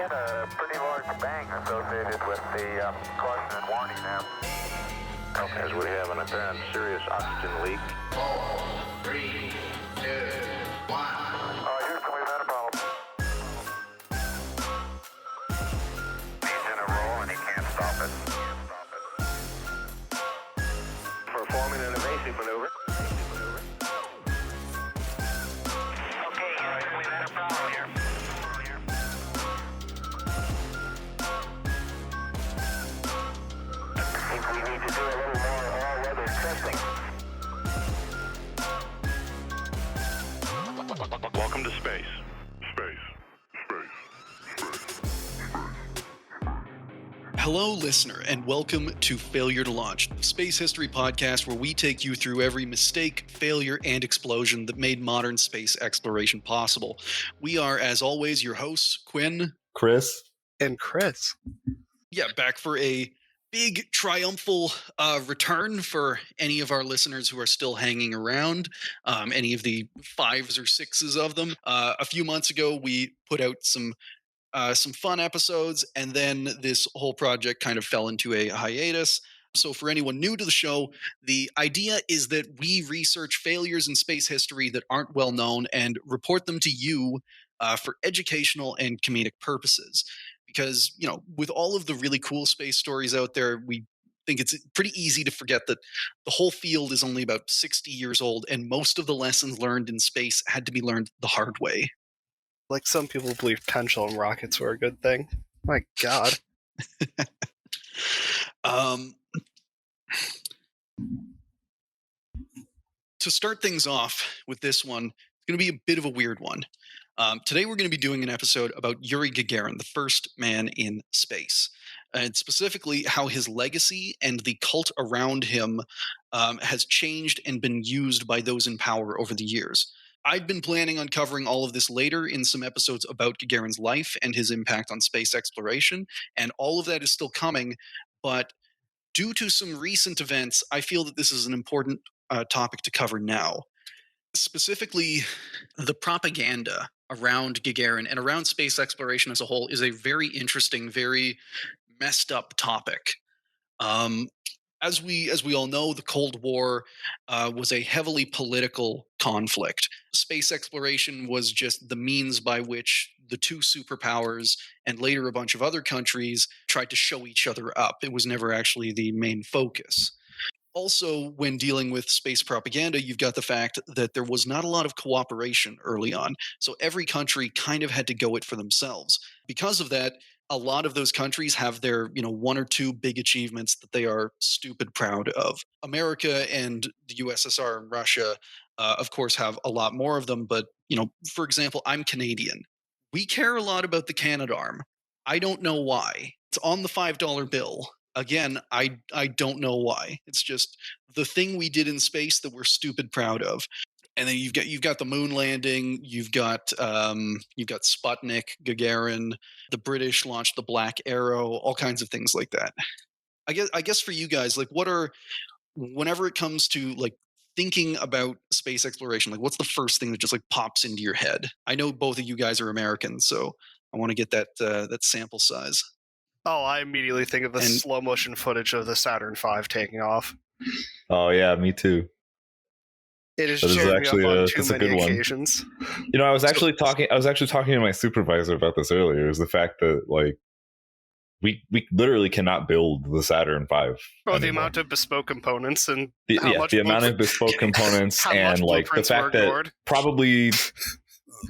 get a pretty large bang associated with the caution and warning now. Okay, as we have an apparent serious oxygen leak. 4, 3, 2, 1. Houston, we've had a problem. He's in a roll and he can't stop it. Performing an evasive maneuver. Okay, Houston, we've had a problem here. I think we need to do a little more all-weather testing. Welcome to space. Hello, listener, and welcome to Failure to Launch, the space history podcast where we take you through every mistake, failure, and explosion that made modern space exploration possible. We are, as always, your hosts, Quinn, Chris, and Chris. Yeah, back for a big triumphal return for any of our listeners who are still hanging around, any of the 5s or 6s of them. A few months ago, we put out some fun episodes, and then this whole project kind of fell into a hiatus. So for anyone new to the show, the idea is that we research failures in space history that aren't well known and report them to you for educational and comedic purposes. Because, you know, with all of the really cool space stories out there, we think it's pretty easy to forget that the whole field is only about 60 years old, and most of the lessons learned in space had to be learned the hard way. Like some people believe pendulum rockets were a good thing. My God. To start things off with this one, it's going to be a bit of a weird one. Today we're going to be doing an episode about Yuri Gagarin, the first man in space, and specifically how his legacy and the cult around him has changed and been used by those in power over the years. I've been planning on covering all of this later in some episodes about Gagarin's life and his impact on space exploration, and all of that is still coming, but due to some recent events, I feel that this is an important topic to cover now. Specifically, the propaganda around Gagarin and around space exploration as a whole is a very interesting, very messed up topic. As we all know, the Cold War was a heavily political conflict. Space exploration was just the means by which the two superpowers and later a bunch of other countries tried to show each other up. It was never actually the main focus. Also, when dealing with space propaganda, you've got the fact that there was not a lot of cooperation early on. So every country kind of had to go it for themselves. Because of that, a lot of those countries have their, one or two big achievements that they are stupid proud of. America and the USSR and Russia, of course, have a lot more of them. But, for example, I'm Canadian. We care a lot about the Canadarm. I don't know why. It's on the $5 bill. Again, I don't know why. It's just the thing we did in space that we're stupid proud of. And then you've got the moon landing. You've got Sputnik, Gagarin. The British launched the Black Arrow. All kinds of things like that. I guess for you guys, like, whenever it comes to like thinking about space exploration, like, what's the first thing that just like pops into your head? I know both of you guys are Americans, so I want to get that sample size. Oh, I immediately think of the slow motion footage of the Saturn V taking off. Oh yeah, me too. It is actually on that's too a good many one. occasions. I was actually talking to my supervisor about this earlier. Is the fact that like we literally cannot build the Saturn V. Oh, the amount of bespoke components and the amount of bespoke components and like the fact that probably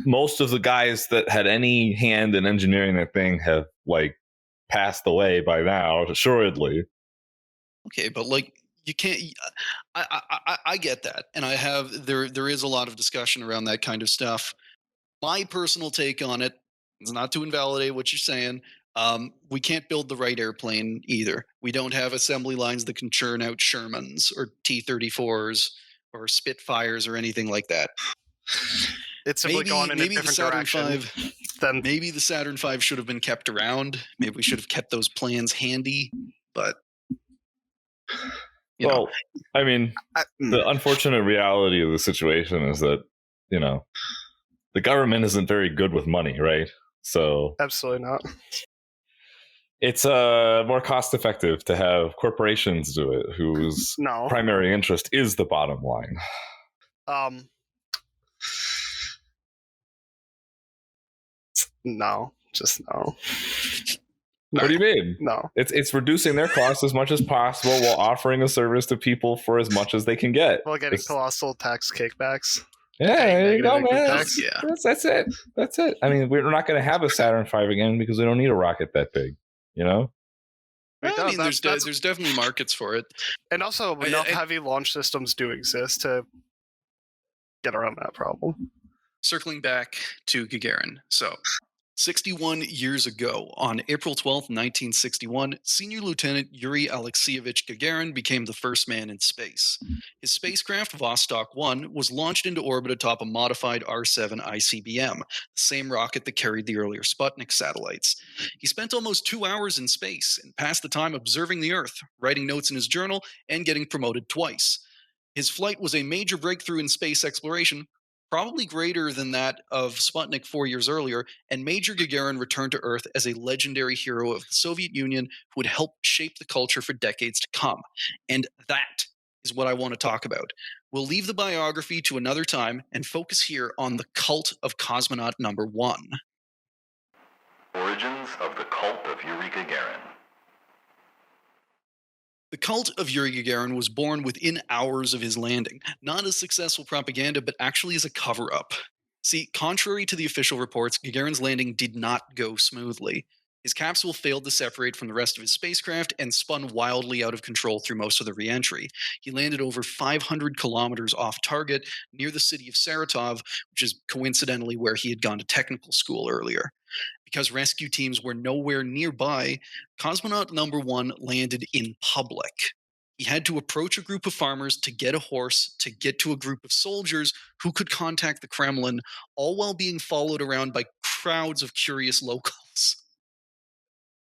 most of the guys that had any hand in engineering that thing have like passed away by now, assuredly. Okay, but like you can't. I get that, and there is a lot of discussion around that kind of stuff. My personal take on it is not to invalidate what you're saying. We can't build the right airplane either. We don't have assembly lines that can churn out Shermans or T-34s or Spitfires or anything like that. It's simply gone in a different direction. Maybe the Saturn V should have been kept around. Maybe we should have kept those plans handy. But I mean, the unfortunate reality of the situation is that the government isn't very good with money, right? So absolutely not. It's more cost effective to have corporations do it, whose primary interest is the bottom line. No, just no. What do you mean? No. It's reducing their costs as much as possible while offering a service to people for as much as they can get. While getting colossal tax kickbacks. Yeah, there you go, man. Yeah. That's it. That's it. I mean, we're not going to have a Saturn V again because we don't need a rocket that big, you know? I mean, there's definitely markets for it. And also, enough heavy launch systems do exist to get around that problem. Circling back to Gagarin. So, 61 years ago, on April 12th, 1961, Senior Lieutenant Yuri Alexeyevich Gagarin became the first man in space. His spacecraft, Vostok 1, was launched into orbit atop a modified R-7 ICBM, the same rocket that carried the earlier Sputnik satellites. He spent almost 2 hours in space and passed the time observing the Earth, writing notes in his journal, and getting promoted twice. His flight was a major breakthrough in space exploration, probably greater than that of Sputnik 4 years earlier, and Major Gagarin returned to Earth as a legendary hero of the Soviet Union who would help shape the culture for decades to come. And that is what I want to talk about. We'll leave the biography to another time and focus here on the cult of cosmonaut number 1. Origins of the cult of Yuri Gagarin. The cult of Yuri Gagarin was born within hours of his landing, not as successful propaganda, but actually as a cover-up. See, contrary to the official reports, Gagarin's landing did not go smoothly. His capsule failed to separate from the rest of his spacecraft and spun wildly out of control through most of the re-entry. He landed over 500 kilometers off target near the city of Saratov, which is coincidentally where he had gone to technical school earlier. Because rescue teams were nowhere nearby, cosmonaut number 1 landed in public. He had to approach a group of farmers to get a horse, to get to a group of soldiers who could contact the Kremlin, all while being followed around by crowds of curious locals.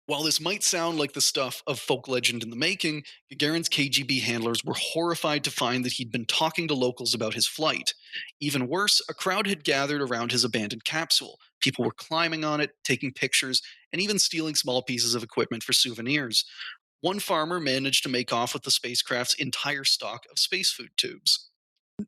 While this might sound like the stuff of folk legend in the making, Gagarin's KGB handlers were horrified to find that he'd been talking to locals about his flight. Even worse, a crowd had gathered around his abandoned capsule. People were climbing on it, taking pictures, and even stealing small pieces of equipment for souvenirs. One farmer managed to make off with the spacecraft's entire stock of space food tubes.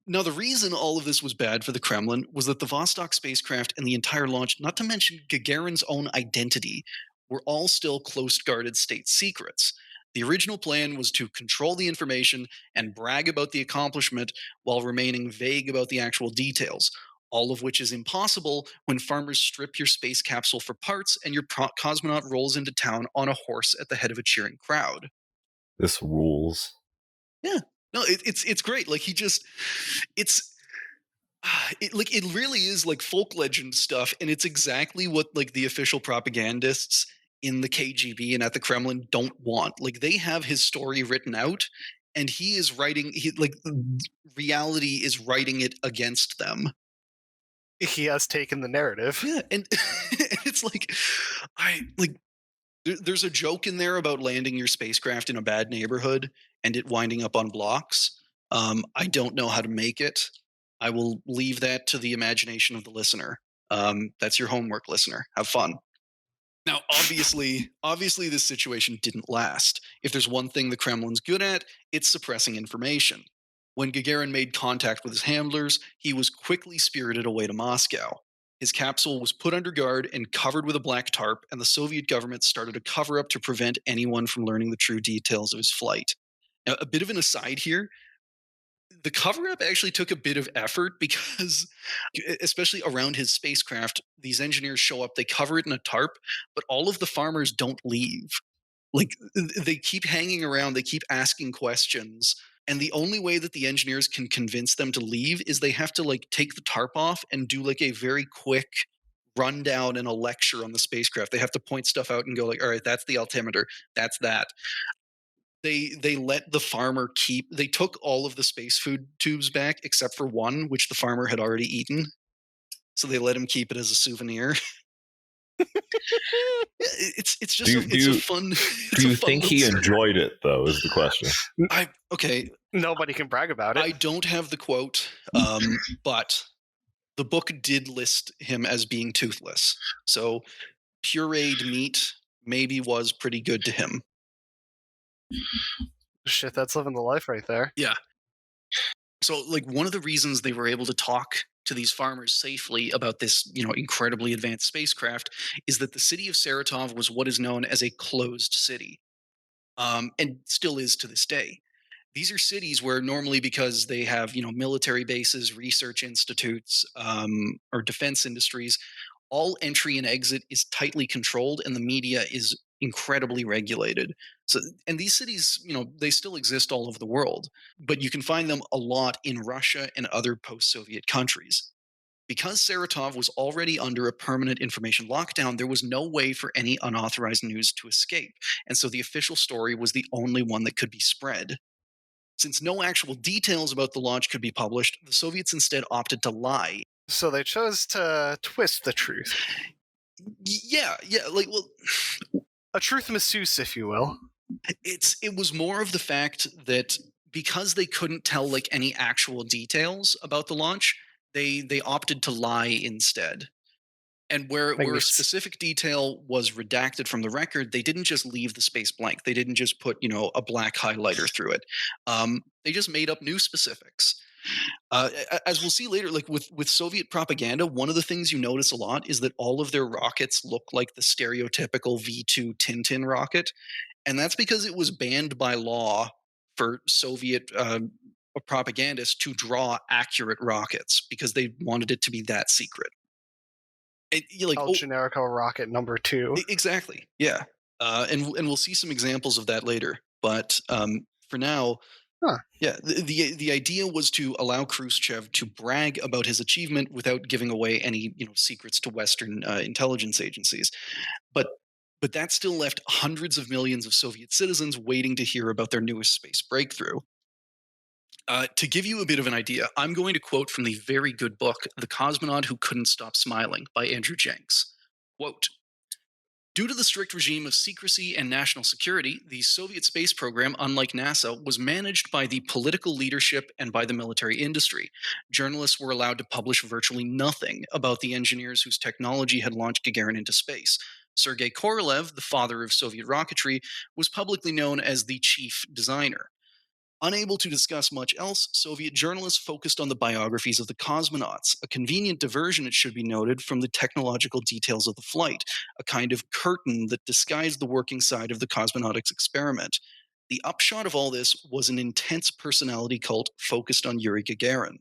Now, the reason all of this was bad for the Kremlin was that the Vostok spacecraft and the entire launch, not to mention Gagarin's own identity, were all still close-guarded state secrets. The original plan was to control the information and brag about the accomplishment while remaining vague about the actual details, all of which is impossible when farmers strip your space capsule for parts and your cosmonaut rolls into town on a horse at the head of a cheering crowd. This rules. Yeah. No, it's great. Like, it really is like folk legend stuff, and it's exactly what like the official propagandists in the KGB and at the Kremlin don't want. Like, they have his story written out, and reality is writing it against them. He has taken the narrative. Yeah, and it's like, there's a joke in there about landing your spacecraft in a bad neighborhood and it winding up on blocks. I don't know how to make it. I will leave that to the imagination of the listener. That's your homework, listener. Have fun. Now, obviously, this situation didn't last. If there's one thing the Kremlin's good at, it's suppressing information. When Gagarin made contact with his handlers, he was quickly spirited away to Moscow. His capsule was put under guard and covered with a black tarp, and the Soviet government started a cover-up to prevent anyone from learning the true details of his flight. Now, a bit of an aside here, the cover-up actually took a bit of effort because, especially around his spacecraft, these engineers show up, they cover it in a tarp, but all of the farmers don't leave. Like, they keep hanging around, they keep asking questions, and the only way that the engineers can convince them to leave is they have to like take the tarp off and do like a very quick rundown and a lecture on the spacecraft. They have to point stuff out and go like, all right, that's the altimeter, that's that. They let the farmer they took all of the space food tubes back except for one, which the farmer had already eaten. So they let him keep it as a souvenir. It's just a fun. Do you think he enjoyed it though? Is the question. Nobody can brag about it. I don't have the quote, but The book did list him as being toothless. So pureed meat maybe was pretty good to him. Shit, that's living the life right there. Yeah. So, like, one of the reasons they were able to talk to these farmers safely about this, incredibly advanced spacecraft is that the city of Saratov was what is known as a closed city, and still is to this day. These are cities where normally, because they have military bases, research institutes, or defense industries, all entry and exit is tightly controlled, and the media is incredibly regulated. So, and these cities, they still exist all over the world, but you can find them a lot in Russia and other post-Soviet countries. Because Saratov was already under a permanent information lockdown, there was no way for any unauthorized news to escape, and so the official story was the only one that could be spread. Since no actual details about the launch could be published, the Soviets instead opted to lie. So they chose to twist the truth. Yeah, a truth masseuse, if you will. It was more of the fact that because they couldn't tell like any actual details about the launch, they opted to lie instead. And where a specific detail was redacted from the record, they didn't just leave the space blank. They didn't just put, a black highlighter through it. They just made up new specifics. As we'll see later, like with Soviet propaganda, one of the things you notice a lot is that all of their rockets look like the stereotypical V2 Tintin rocket. And that's because it was banned by law for Soviet propagandists to draw accurate rockets because they wanted it to be that secret. El Generico rocket number 2. Exactly. Yeah. And we'll see some examples of that later. But for now, yeah, the idea was to allow Khrushchev to brag about his achievement without giving away any secrets to Western intelligence agencies. But that still left hundreds of millions of Soviet citizens waiting to hear about their newest space breakthrough. To give you a bit of an idea, I'm going to quote from the very good book, The Cosmonaut Who Couldn't Stop Smiling by Andrew Jenks. Quote, due to the strict regime of secrecy and national security, the Soviet space program, unlike NASA, was managed by the political leadership and by the military industry. Journalists were allowed to publish virtually nothing about the engineers whose technology had launched Gagarin into space. Sergei Korolev, the father of Soviet rocketry, was publicly known as the chief designer. Unable to discuss much else, Soviet journalists focused on the biographies of the cosmonauts, a convenient diversion, it should be noted, from the technological details of the flight, a kind of curtain that disguised the working side of the cosmonautics experiment. The upshot of all this was an intense personality cult focused on Yuri Gagarin.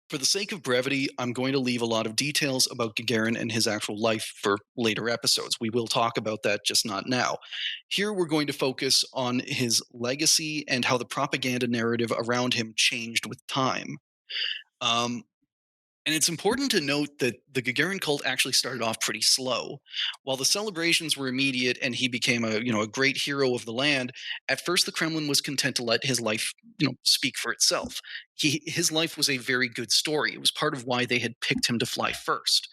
For the sake of brevity, I'm going to leave a lot of details about Gagarin and his actual life for later episodes. We will talk about that, just not now. Here we're going to focus on his legacy and how the propaganda narrative around him changed with time. And it's important to note that the Gagarin cult actually started off pretty slow. While the celebrations were immediate and he became a great hero of the land, at first the Kremlin was content to let his life, speak for itself. His life was a very good story. It was part of why they had picked him to fly first.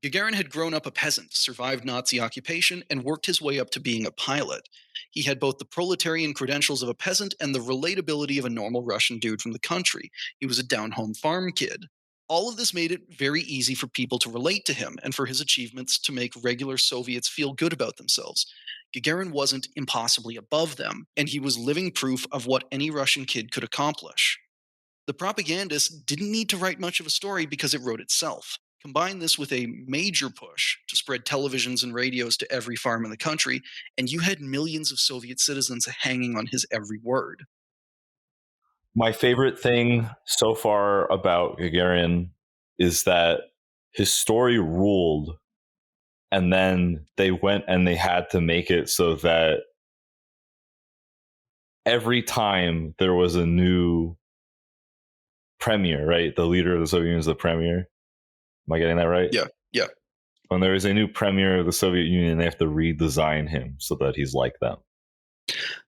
Gagarin had grown up a peasant, survived Nazi occupation, and worked his way up to being a pilot. He had both the proletarian credentials of a peasant and the relatability of a normal Russian dude from the country. He was a down-home farm kid. All of this made it very easy for people to relate to him and for his achievements to make regular Soviets feel good about themselves. Gagarin wasn't impossibly above them, and he was living proof of what any Russian kid could accomplish. The propagandists didn't need to write much of a story because it wrote itself. Combine this with a major push to spread televisions and radios to every farm in the country, and you had millions of Soviet citizens hanging on his every word. My favorite thing so far about Gagarin is that his story ruled, and then they went and they had to make it so that every time there was a new premier, right? The leader of the Soviet Union is the premier. Am I getting that right? Yeah. When there is a new premier of the Soviet Union, they have to redesign him so that he's like them.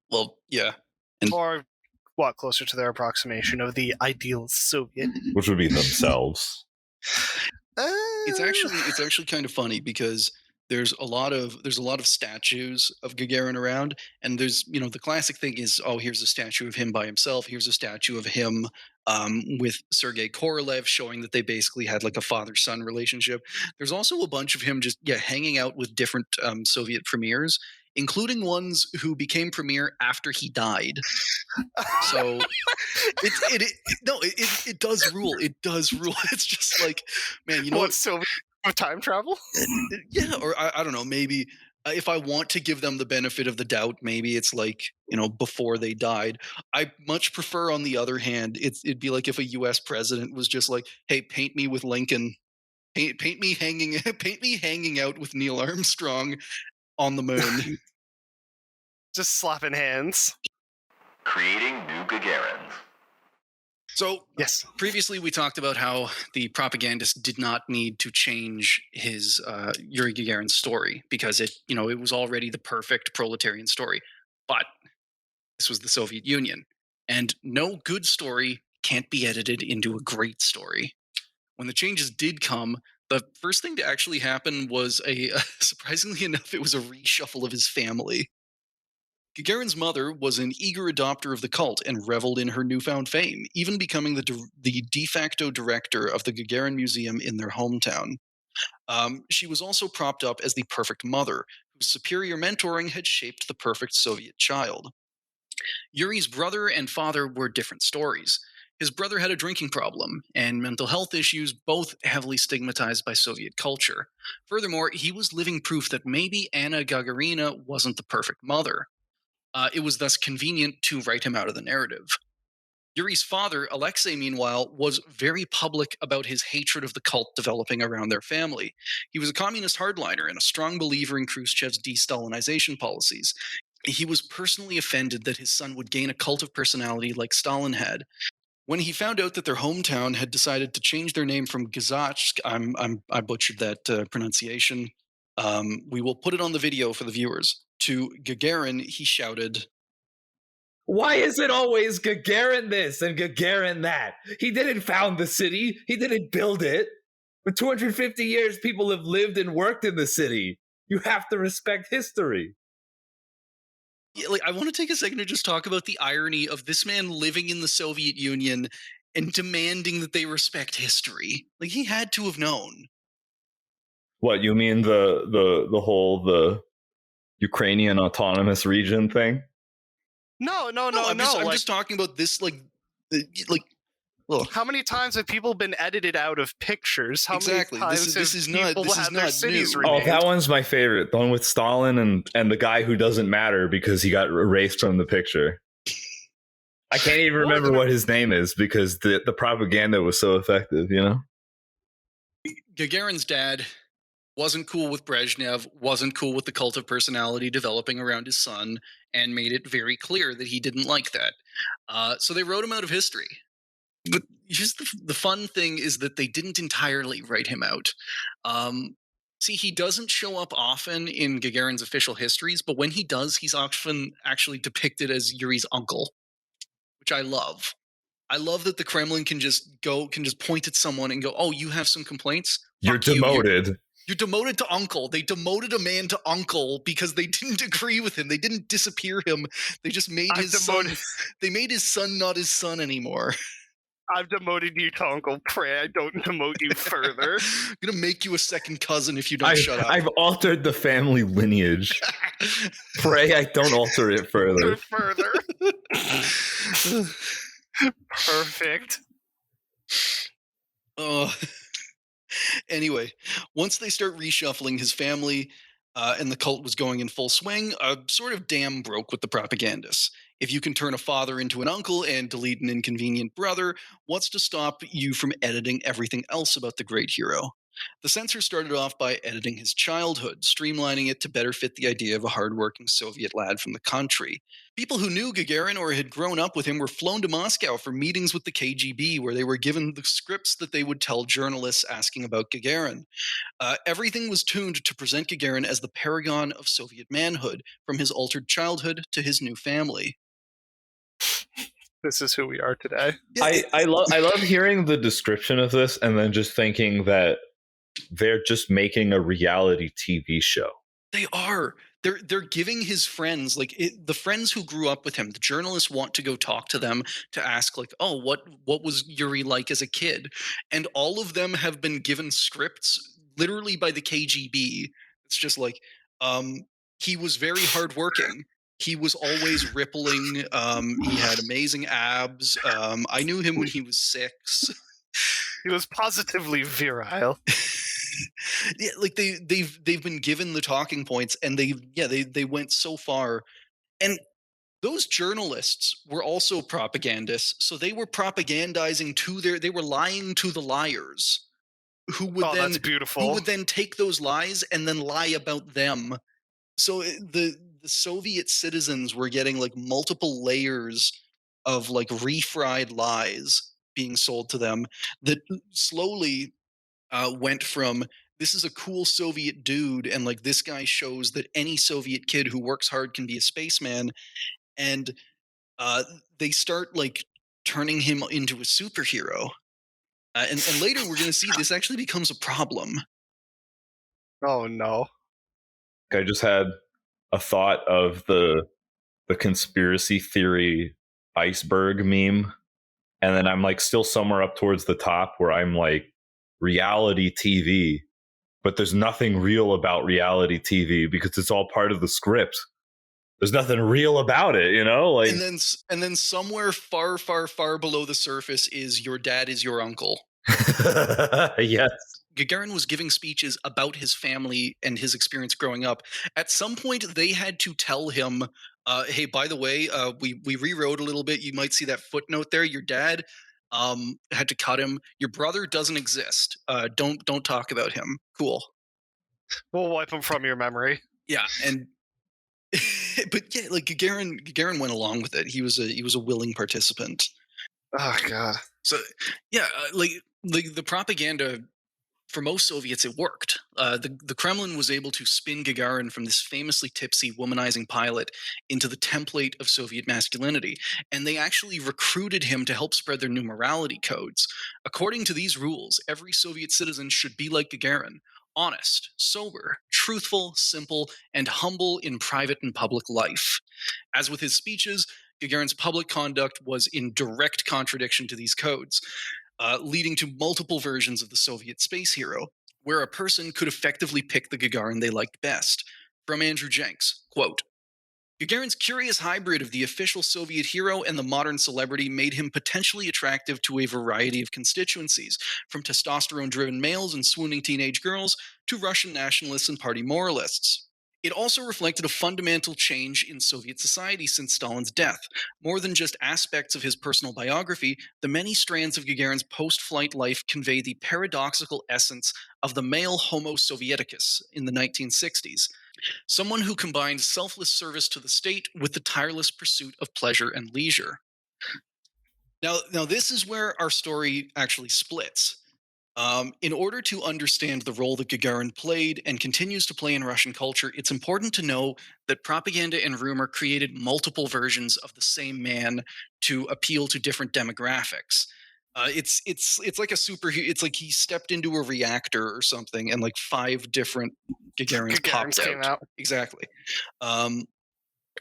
Well, yeah. Or closer to their approximation of the ideal Soviet, which would be themselves. It's actually kind of funny because there's a lot of statues of Gagarin around, and there's the classic thing is, oh, here's a statue of him by himself, here's a statue of him with Sergei Korolev, showing that they basically had like a father-son relationship. There's also a bunch of him just hanging out with different Soviet premiers, including ones who became premier after he died. So it does rule. It does rule. It's just like, man, you know what? Soviet time travel? Yeah, or I don't know, maybe if I want to give them the benefit of the doubt, maybe it's like, before they died. I much prefer, on the other hand, it'd be like if a US president was just like, hey, paint me with Lincoln. Paint me hanging out with Neil Armstrong on the moon. Just slapping hands. Creating new Gagarins. So, yes, previously we talked about how the propagandist did not need to change his Yuri Gagarin story because it was already the perfect proletarian story. But this was the Soviet Union, and no good story can't be edited into a great story. When the changes did come, the first thing to actually happen was surprisingly enough, it was a reshuffle of his family. Gagarin's mother was an eager adopter of the cult and reveled in her newfound fame, even becoming the de facto director of the Gagarin Museum in their hometown. She was also propped up as the perfect mother, whose superior mentoring had shaped the perfect Soviet child. Yuri's brother and father were different stories. His brother had a drinking problem and mental health issues, both heavily stigmatized by Soviet culture. Furthermore, he was living proof that maybe Anna Gagarina wasn't the perfect mother. It was thus convenient to write him out of the narrative. Yuri's father, Alexei, meanwhile, was very public about his hatred of the cult developing around their family. He was a communist hardliner and a strong believer in Khrushchev's de-Stalinization policies. He was personally offended that his son would gain a cult of personality like Stalin had. When he found out that their hometown had decided to change their name from Gazatsk, I butchered that pronunciation. We will put it on the video for the viewers. To Gagarin, he shouted, "Why is it always Gagarin this and Gagarin that? He didn't found the city. He didn't build it. For 250 years, people have lived and worked in the city. You have to respect history." Yeah, I want to take a second to just talk about the irony of this man living in the Soviet Union and demanding that they respect history. He had to have known. What, you mean the whole Ukrainian autonomous region thing? No. I'm just talking about this, how many times have people been edited out of pictures? How exactly. Many times this is not cities new. renamed? Oh, that one's my favorite. The one with Stalin and the guy who doesn't matter because he got erased from the picture. I can't even remember what his name is because the propaganda was so effective, Gagarin's dad wasn't cool with Brezhnev, wasn't cool with the cult of personality developing around his son, and made it very clear that he didn't like that. So they wrote him out of history. But just the fun thing is that they didn't entirely write him out. See, he doesn't show up often in Gagarin's official histories, but when he does, he's often actually depicted as Yuri's uncle, which I love. I love that the Kremlin can just point at someone and go, "Oh, you have some complaints? You're demoted." You're demoted to uncle. They demoted a man to uncle because they didn't agree with him. They didn't disappear him. They just made son. They made his son not his son anymore. I've demoted you to Uncle Pray. I don't demote you further. I'm gonna make you a second cousin if you don't shut up. I've altered the family lineage. Pray I don't alter it further. Perfect. Anyway, once they start reshuffling his family and the cult was going in full swing, a sort of dam broke with the propagandists. If you can turn a father into an uncle and delete an inconvenient brother, what's to stop you from editing everything else about the great hero? The censor started off by editing his childhood, streamlining it to better fit the idea of a hardworking Soviet lad from the country. People who knew Gagarin or had grown up with him were flown to Moscow for meetings with the KGB, where they were given the scripts that they would tell journalists asking about Gagarin. Everything was tuned to present Gagarin as the paragon of Soviet manhood, from his altered childhood to his new family. This is who we are today. I love hearing the description of this and then just thinking that they're just making a reality TV show. They are. They're giving his friends, like the friends who grew up with him, the journalists want to go talk to them to ask, like, oh, what was Yuri like as a kid? And all of them have been given scripts literally by the KGB. It's just like, he was very hardworking. He was always rippling. He had amazing abs. I knew him when he was 6. He was positively virile. Yeah, like they've been given the talking points, and they went so far. And those journalists were also propagandists, so they were propagandizing they were lying to the liars, who would that's beautiful. who would then take those lies and then lie about them. So the Soviet citizens were getting like multiple layers of like refried lies being sold to them that slowly went from, this is a cool Soviet dude, and like this guy shows that any Soviet kid who works hard can be a spaceman, and they start like turning him into a superhero. And later we're going to see this actually becomes a problem. Oh no. I just had a thought of the conspiracy theory iceberg meme, and then I'm like still somewhere up towards the top where I'm like, reality TV, but there's nothing real about reality TV because it's all part of the script. There's nothing real about it, like. And then somewhere far, far, far below the surface is your dad is your uncle. Yes. Gagarin was giving speeches about his family and his experience growing up. At some point, they had to tell him, hey, by the way, we rewrote a little bit. You might see that footnote there. Your dad had to cut him. Your brother doesn't exist. Don't talk about him. Cool. We'll wipe him from your memory. Yeah, and but yeah, like Gagarin went along with it. He was a willing participant. Oh god. So yeah, like the propaganda for most Soviets, it worked. The Kremlin was able to spin Gagarin from this famously tipsy, womanizing pilot into the template of Soviet masculinity, and they actually recruited him to help spread their new morality codes. According to these rules, every Soviet citizen should be like Gagarin: honest, sober, truthful, simple, and humble in private and public life. As with his speeches, Gagarin's public conduct was in direct contradiction to these codes, leading to multiple versions of the Soviet space hero, where a person could effectively pick the Gagarin they liked best. From Andrew Jenks, quote, Gagarin's curious hybrid of the official Soviet hero and the modern celebrity made him potentially attractive to a variety of constituencies, from testosterone-driven males and swooning teenage girls to Russian nationalists and party moralists. It also reflected a fundamental change in Soviet society since Stalin's death. More than just aspects of his personal biography, the many strands of Gagarin's post-flight life convey the paradoxical essence of the male Homo Sovieticus in the 1960s. Someone who combined selfless service to the state with the tireless pursuit of pleasure and leisure. Now this is where our story actually splits. In order to understand the role that Gagarin played and continues to play in Russian culture, it's important to know that propaganda and rumor created multiple versions of the same man to appeal to different demographics. It's like a superhero. It's like he stepped into a reactor or something, and like 5 different Gagarins popped out. Exactly.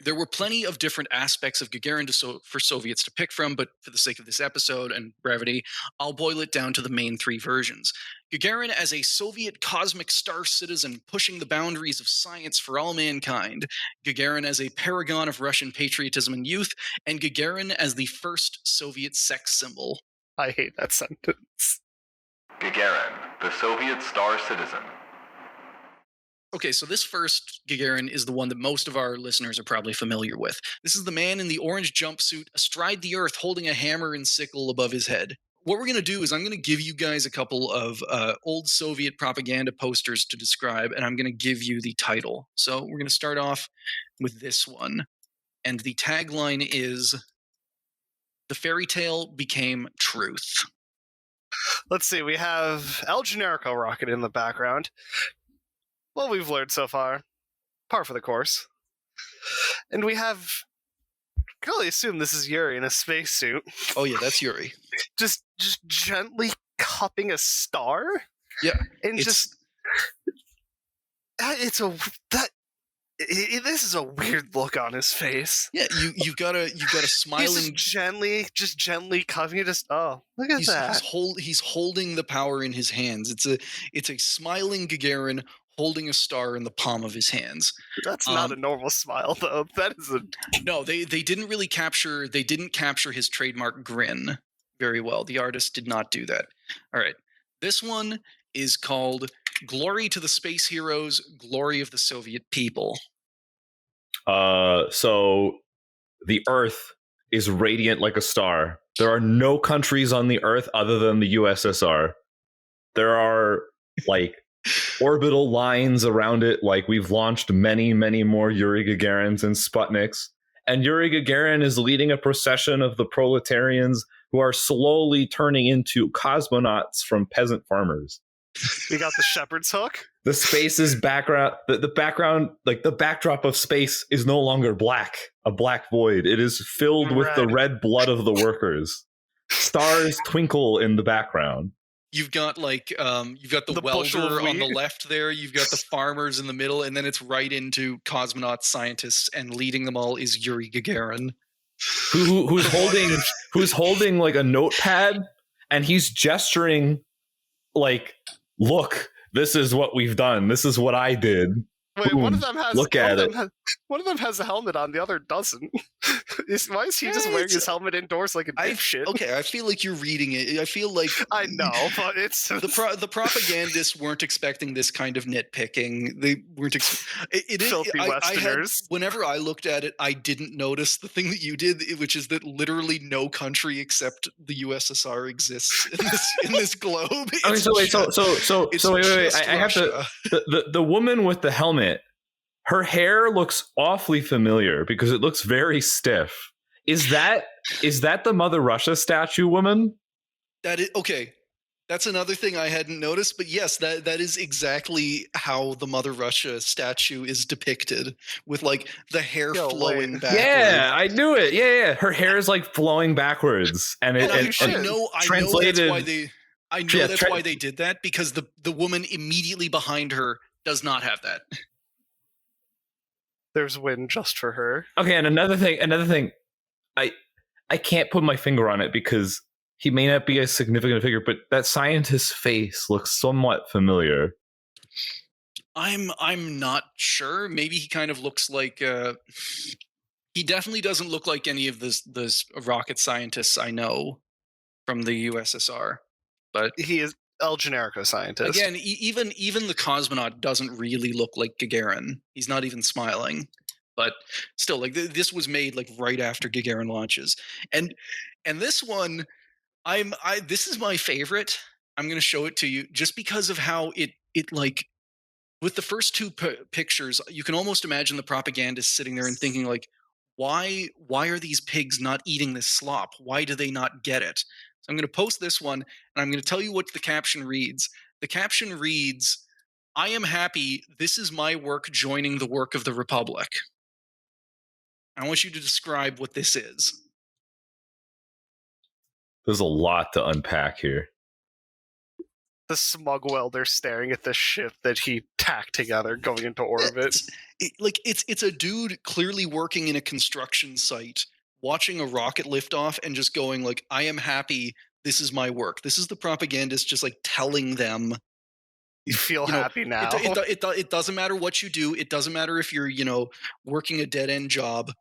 There were plenty of different aspects of Gagarin for Soviets to pick from, but for the sake of this episode and brevity, I'll boil it down to the main 3 versions. Gagarin as a Soviet cosmic star citizen pushing the boundaries of science for all mankind, Gagarin as a paragon of Russian patriotism and youth, and Gagarin as the first Soviet sex symbol. I hate that sentence. Gagarin, the Soviet star citizen. Okay, so this first Gagarin is the one that most of our listeners are probably familiar with. This is the man in the orange jumpsuit astride the earth holding a hammer and sickle above his head. What we're going to do is I'm going to give you guys a couple of old Soviet propaganda posters to describe, and I'm going to give you the title. So we're going to start off with this one. And the tagline is, "The fairy tale became truth." Let's see, we have El Generico rocket in the background. Well, we've learned so far. Par for the course. And we have... I can only assume this is Yuri in a spacesuit. Oh yeah, that's Yuri. Just gently cupping a star? Yeah, and this is a weird look on his face. Yeah, you've got a smiling. He's just gently cuffing it. Look at that. He's holding the power in his hands. It's a smiling Gagarin holding a star in the palm of his hands. That's not a normal smile, though. That is no. They didn't really capture. They didn't capture his trademark grin very well. The artist did not do that. All right, this one is called "Glory to the Space Heroes, Glory of the Soviet People." So the Earth is radiant like a star. There are no countries on the Earth other than the USSR. There are like orbital lines around it. Like we've launched many, many more Yuri Gagarins and Sputniks. And Yuri Gagarin is leading a procession of the proletarians who are slowly turning into cosmonauts from peasant farmers. We got the shepherd's hook. The space's background, the background, like the backdrop of space is no longer black, a black void. It is filled with the red blood of the workers. Stars twinkle in the background. You've got the welder on the left there. You've got the farmers in the middle, and then it's right into cosmonauts, scientists, and leading them all is Yuri Gagarin, who's holding like a notepad, and he's gesturing like, "Look, this is what we've done. This is what I did." Wait, Boom. one of them has. Look at it. One of them has a helmet on. The other doesn't. Why is he just wearing his helmet indoors like a dipshit? Okay, I feel like you're reading it. I feel like I know, but it's the propagandists weren't expecting this kind of nitpicking. They weren't filthy Westerners. Whenever I looked at it, I didn't notice the thing that you did, which is that literally no country except the USSR exists in this globe. Okay, so wait. I have to. The woman with the helmet. Her hair looks awfully familiar because it looks very stiff. Is that the Mother Russia statue woman? That is okay. That's another thing I hadn't noticed, but yes, that is exactly how the Mother Russia statue is depicted, with like the hair flowing backwards. Yeah, I knew it. Yeah. Her hair is like flowing backwards, and I know that's why they did that, because the woman immediately behind her does not have that. There's wind just for her. Okay, and another thing, I can't put my finger on it because he may not be a significant figure, but that scientist's face looks somewhat familiar. I'm not sure. Maybe he kind of looks like he definitely doesn't look like any of those rocket scientists I know from the USSR. But he is El Generico scientist. Again, even the cosmonaut doesn't really look like Gagarin. He's not even smiling. But still, like this was made like right after Gagarin launches, and this one, this is my favorite. I'm going to show it to you just because of how it like with the first two pictures, you can almost imagine the propagandist sitting there and thinking like, why are these pigs not eating this slop? Why do they not get it? So I'm going to post this one, and I'm going to tell you what the caption reads. The caption reads, "I am happy. This is my work joining the work of the Republic." I want you to describe what this is. There's a lot to unpack here. The smug welder staring at the ship that he tacked together going into orbit. It's a dude clearly working in a construction site, watching a rocket lift off and just going like, "I am happy. This is my work." This is the propagandist just like telling them, you feel happy now. It doesn't matter what you do. It doesn't matter if you're, working a dead end job.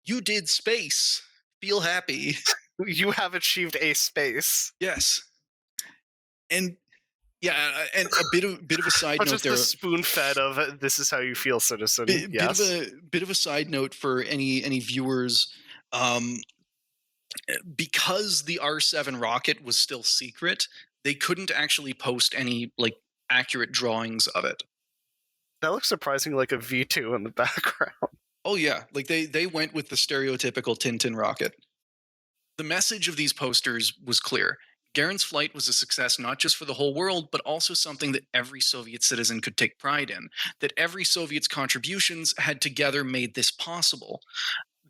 You did space. Feel happy. You have achieved a space. Yes. And yeah, and a bit of a side note just there. Just the spoon-fed of "this is how you feel, citizen." Yes. Bit of a side note for any viewers. Because the R7 rocket was still secret, they couldn't actually post any like accurate drawings of it. That looks surprisingly like a V2 in the background. Oh yeah, like they went with the stereotypical Tintin rocket. The message of these posters was clear. Gagarin's flight was a success not just for the whole world, but also something that every Soviet citizen could take pride in, that every Soviet's contributions had together made this possible.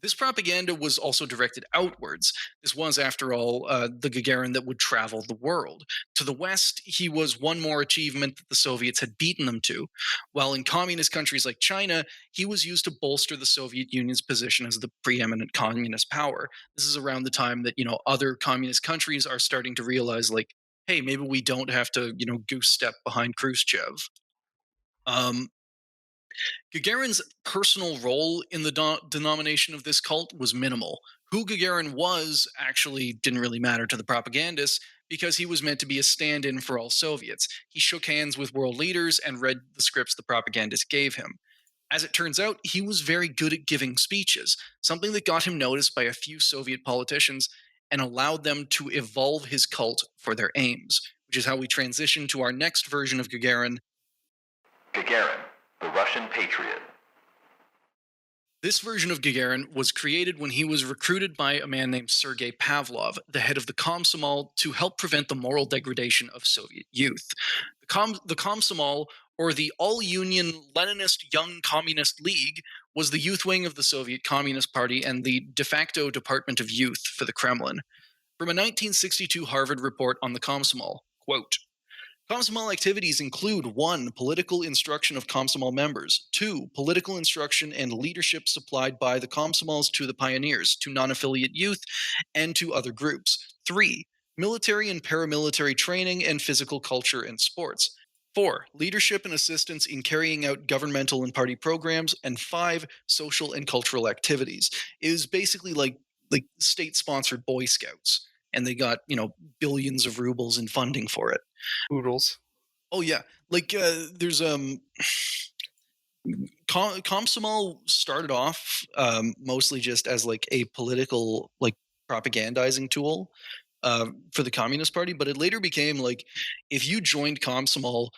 This propaganda was also directed outwards. This was, after all, the Gagarin that would travel the world. To the west, he was one more achievement that the Soviets had beaten them to, while in communist countries like China, he was used to bolster the Soviet Union's position as the preeminent communist power. This is around the time that, other communist countries are starting to realize, like, hey, maybe we don't have to, goose step behind Khrushchev. Gagarin's personal role in the denomination of this cult was minimal. Who Gagarin was actually didn't really matter to the propagandists because he was meant to be a stand in for all Soviets. He shook hands with world leaders and read the scripts the propagandists gave him. As it turns out, he was very good at giving speeches, something that got him noticed by a few Soviet politicians and allowed them to evolve his cult for their aims, which is how we transition to our next version of Gagarin. Gagarin, the Russian Patriot. This version of Gagarin was created when he was recruited by a man named Sergei Pavlov, the head of the Komsomol, to help prevent the moral degradation of Soviet youth. The Komsomol, or the All-Union Leninist Young Communist League, was the youth wing of the Soviet Communist Party and the de facto Department of Youth for the Kremlin. From a 1962 Harvard report on the Komsomol, quote, Komsomol activities include 1. Political instruction of Komsomol members, 2. Political instruction and leadership supplied by the Komsomols to the pioneers, to non-affiliate youth, and to other groups, 3. Military and paramilitary training and physical culture and sports, 4. Leadership and assistance in carrying out governmental and party programs, and 5. Social and cultural activities. It is basically like state-sponsored Boy Scouts, and they got, billions of rubles in funding for it. Oodles. Oh yeah, there's Komsomol started off mostly just as like a political propagandizing tool for the Communist Party, but it later became like if you joined Komsomol,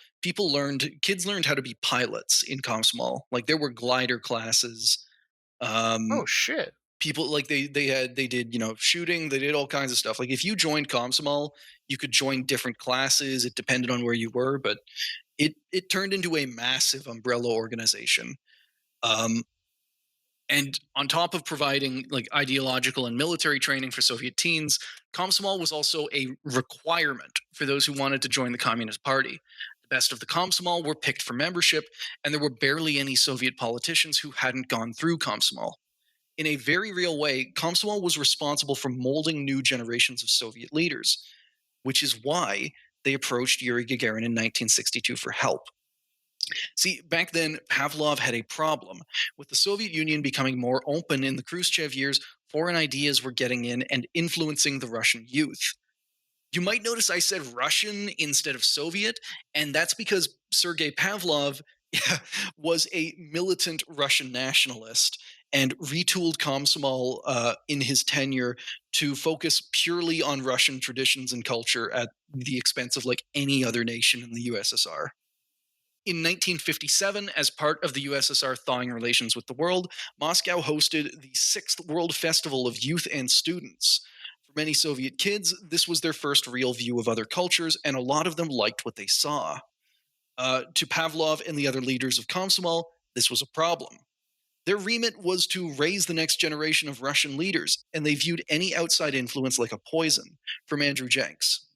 kids learned how to be pilots in Komsomol. Like there were glider classes. Oh shit. People they did shooting, they did all kinds of stuff. Like if you joined Komsomol, you could join different classes. It depended on where you were, but it turned into a massive umbrella organization. And on top of providing like ideological and military training for Soviet teens, Komsomol was also a requirement for those who wanted to join the Communist Party. The best of the Komsomol were picked for membership, and there were barely any Soviet politicians who hadn't gone through Komsomol. In a very real way, Komsomol was responsible for molding new generations of Soviet leaders, which is why they approached Yuri Gagarin in 1962 for help. See, back then, Pavlov had a problem. With the Soviet Union becoming more open in the Khrushchev years, foreign ideas were getting in and influencing the Russian youth. You might notice I said Russian instead of Soviet, and that's because Sergei Pavlov was a militant Russian nationalist and retooled Komsomol in his tenure to focus purely on Russian traditions and culture at the expense of like any other nation in the USSR. In 1957, as part of the USSR thawing relations with the world, Moscow hosted the 6th World Festival of Youth and Students. For many Soviet kids, this was their first real view of other cultures, and a lot of them liked what they saw. To Pavlov and the other leaders of Komsomol, this was a problem. Their remit was to raise the next generation of Russian leaders, and they viewed any outside influence like a poison, from Andrew Jenks.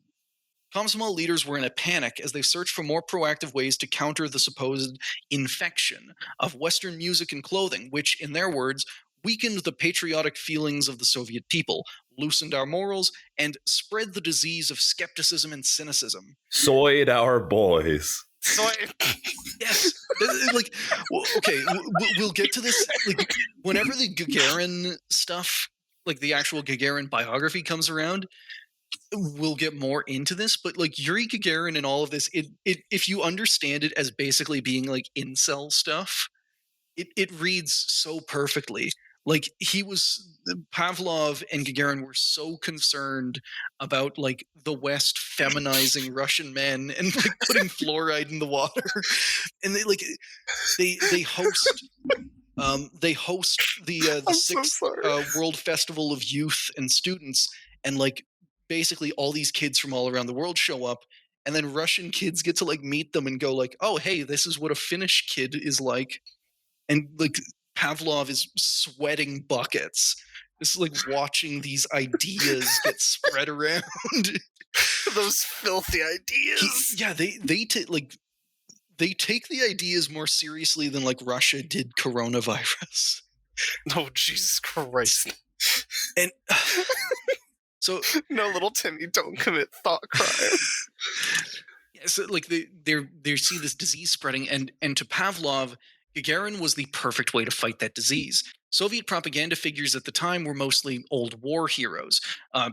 Komsomol leaders were in a panic as they searched for more proactive ways to counter the supposed infection of Western music and clothing, which, in their words, weakened the patriotic feelings of the Soviet people, loosened our morals, and spread the disease of skepticism and cynicism. Soyed our boys. Yes. Like, okay, we'll get to this. Like, whenever the Gagarin stuff, like the actual Gagarin biography comes around, we'll get more into this. But like Yuri Gagarin and all of this, if you understand it as basically being like incel stuff, it reads so perfectly. Like Pavlov and Gagarin were so concerned about like the West feminizing Russian men and like putting fluoride in the water, and they host the 6th World Festival of Youth and Students, and like basically all these kids from all around the world show up, and then Russian kids get to like meet them and go like, oh hey, this is what a Finnish kid is like, and like Pavlov is sweating buckets. It's like watching these ideas get spread around. Those filthy ideas. They take the ideas more seriously than like Russia did coronavirus. Oh, Jesus Christ. And so no, little Timmy, don't commit thought crime. So like they see this disease spreading, and to Pavlov, Gagarin was the perfect way to fight that disease. Soviet propaganda figures at the time were mostly old war heroes,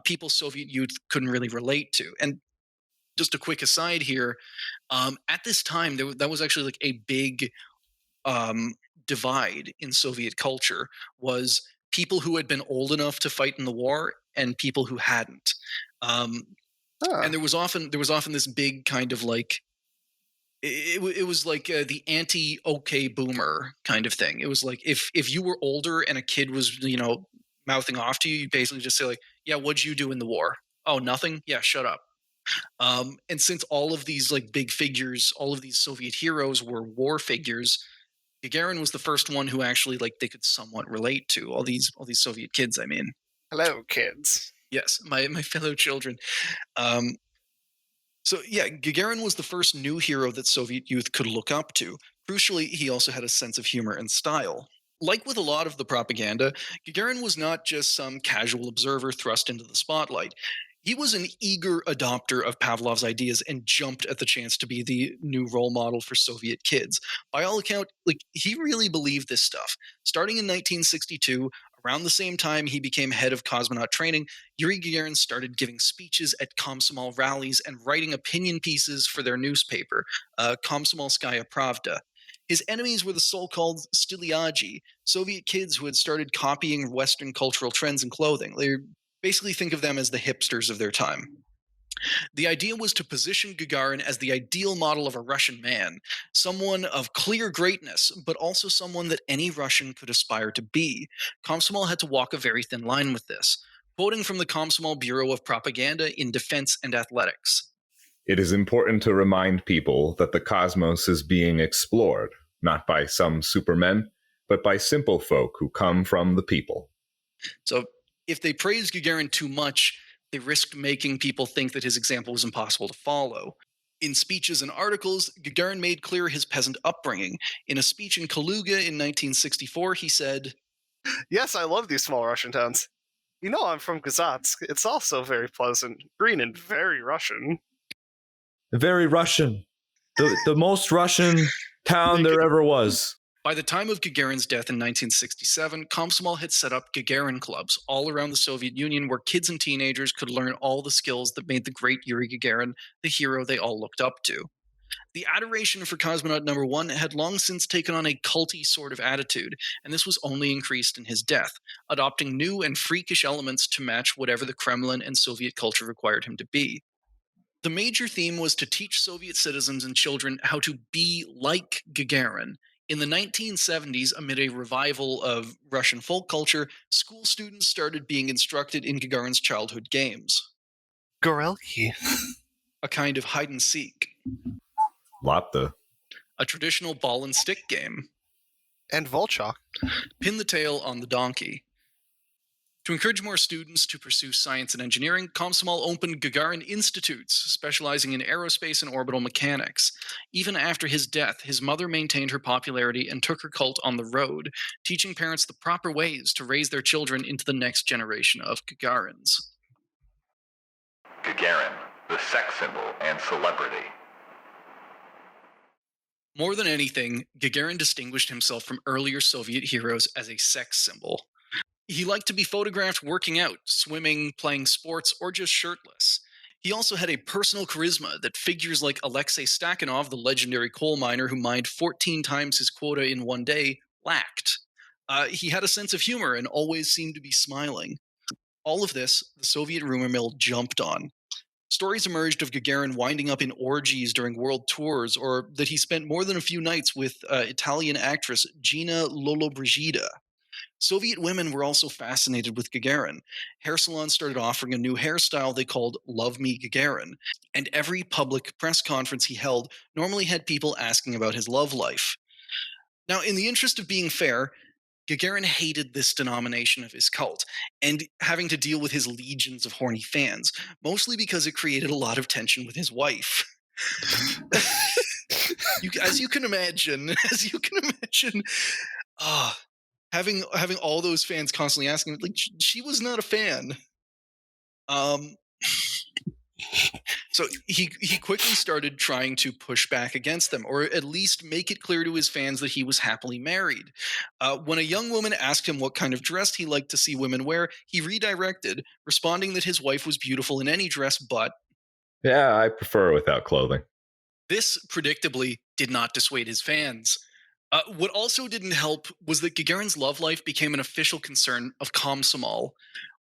people Soviet youth couldn't really relate to. And just a quick aside here, at this time, that was actually like a big divide in Soviet culture, was people who had been old enough to fight in the war and people who hadn't. And there was often this big kind of like, it was like the anti-okay boomer kind of thing. It was like if you were older and a kid was, mouthing off to you, you basically just say like, yeah, what'd you do in the war? Oh, nothing? Yeah, shut up. And since all of these like big figures, all of these Soviet heroes were war figures, Gagarin was the first one who actually like they could somewhat relate to. All these Soviet kids, I mean. Hello, kids. Yes, my fellow children. So yeah, Gagarin was the first new hero that Soviet youth could look up to. Crucially, he also had a sense of humor and style. Like with a lot of the propaganda, Gagarin was not just some casual observer thrust into the spotlight. He was an eager adopter of Pavlov's ideas and jumped at the chance to be the new role model for Soviet kids. By all accounts, like he really believed this stuff. Starting in 1962, around the same time he became head of cosmonaut training, Yuri Gagarin started giving speeches at Komsomol rallies and writing opinion pieces for their newspaper, Komsomolskaya Pravda. His enemies were the so-called styliagi, Soviet kids who had started copying Western cultural trends in clothing. They basically think of them as the hipsters of their time. The idea was to position Gagarin as the ideal model of a Russian man, someone of clear greatness, but also someone that any Russian could aspire to be. Komsomol had to walk a very thin line with this. Quoting from the Komsomol Bureau of Propaganda in Defense and Athletics. It is important to remind people that the cosmos is being explored, not by some supermen, but by simple folk who come from the people. So if they praised Gagarin too much, they risked making people think that his example was impossible to follow. In speeches and articles, Gagarin made clear his peasant upbringing. In a speech in Kaluga in 1964, he said, "Yes, I love these small Russian towns. You know I'm from Gazatsk. It's also very pleasant, green, and very Russian." Very Russian. The most Russian town there ever was. By the time of Gagarin's death in 1967, Komsomol had set up Gagarin clubs all around the Soviet Union where kids and teenagers could learn all the skills that made the great Yuri Gagarin the hero they all looked up to. The adoration for cosmonaut number 1 had long since taken on a culty sort of attitude, and this was only increased in his death, adopting new and freakish elements to match whatever the Kremlin and Soviet culture required him to be. The major theme was to teach Soviet citizens and children how to be like Gagarin. In the 1970s, amid a revival of Russian folk culture, school students started being instructed in Gagarin's childhood games. Gorelki. A kind of hide-and-seek. Lapta. A traditional ball and stick game. And Volchok. Pin the tail on the donkey. To encourage more students to pursue science and engineering, Komsomol opened Gagarin Institutes, specializing in aerospace and orbital mechanics. Even after his death, his mother maintained her popularity and took her cult on the road, teaching parents the proper ways to raise their children into the next generation of Gagarins. Gagarin, the sex symbol and celebrity. More than anything, Gagarin distinguished himself from earlier Soviet heroes as a sex symbol. He liked to be photographed working out, swimming, playing sports, or just shirtless. He also had a personal charisma that figures like Alexei Stakhanov, the legendary coal miner who mined 14 times his quota in one day, lacked. He had a sense of humor and always seemed to be smiling. All of this, the Soviet rumor mill jumped on. Stories emerged of Gagarin winding up in orgies during world tours, or that he spent more than a few nights with Italian actress Gina Lollobrigida. Soviet women were also fascinated with Gagarin. Hair salons started offering a new hairstyle they called Love Me Gagarin, and every public press conference he held normally had people asking about his love life. Now, in the interest of being fair, Gagarin hated this denomination of his cult and having to deal with his legions of horny fans, mostly because it created a lot of tension with his wife. As you can imagine, having all those fans constantly asking, like, she was not a fan. So he quickly started trying to push back against them, or at least make it clear to his fans that he was happily married. When a young woman asked him what kind of dress he liked to see women wear, he redirected, responding that his wife was beautiful in any dress but... Yeah, I prefer without clothing. This, predictably, did not dissuade his fans. What also didn't help was that Gagarin's love life became an official concern of Komsomol.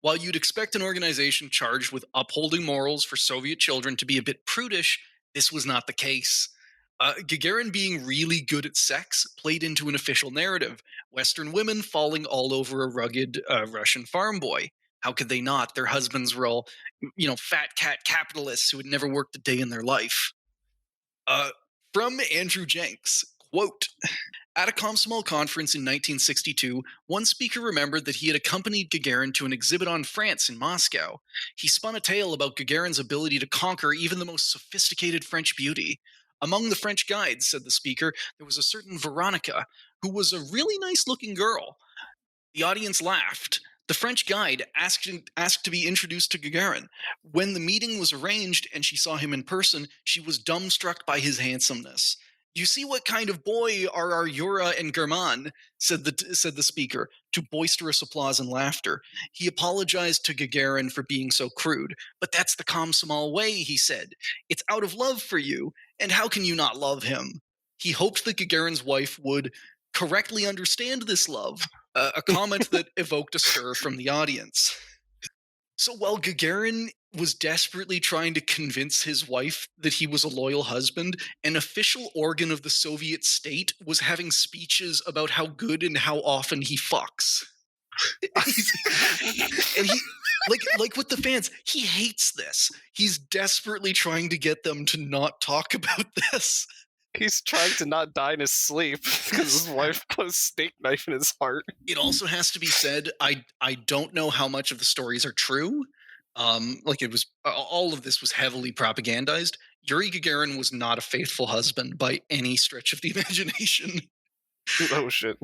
While you'd expect an organization charged with upholding morals for Soviet children to be a bit prudish, this was not the case. Gagarin being really good at sex played into an official narrative, Western women falling all over a rugged Russian farm boy. How could they not? Their husbands were all, fat cat capitalists who had never worked a day in their life. From Andrew Jenks, quote, at a Komsomol conference in 1962, one speaker remembered that he had accompanied Gagarin to an exhibit on France in Moscow. He spun a tale about Gagarin's ability to conquer even the most sophisticated French beauty. Among the French guides, said the speaker, there was a certain Veronica, who was a really nice-looking girl. The audience laughed. The French guide asked to be introduced to Gagarin. When the meeting was arranged and she saw him in person, she was dumbstruck by his handsomeness. You see what kind of boy are our Yura and German, said the speaker, to boisterous applause and laughter. He apologized to Gagarin for being so crude. But that's the Komsomol way, he said. It's out of love for you, and how can you not love him? He hoped that Gagarin's wife would correctly understand this love, a comment that evoked a stir from the audience. So while Gagarin was desperately trying to convince his wife that he was a loyal husband, an official organ of the Soviet state was having speeches about how good and how often he fucks. And he, like with the fans, he hates this. He's desperately trying to get them to not talk about this. He's trying to not die in his sleep because his wife put a steak knife in his heart. It also has to be said, I don't know how much of the stories are true. It was all of this was heavily propagandized. Yuri Gagarin was not a faithful husband by any stretch of the imagination. Oh shit.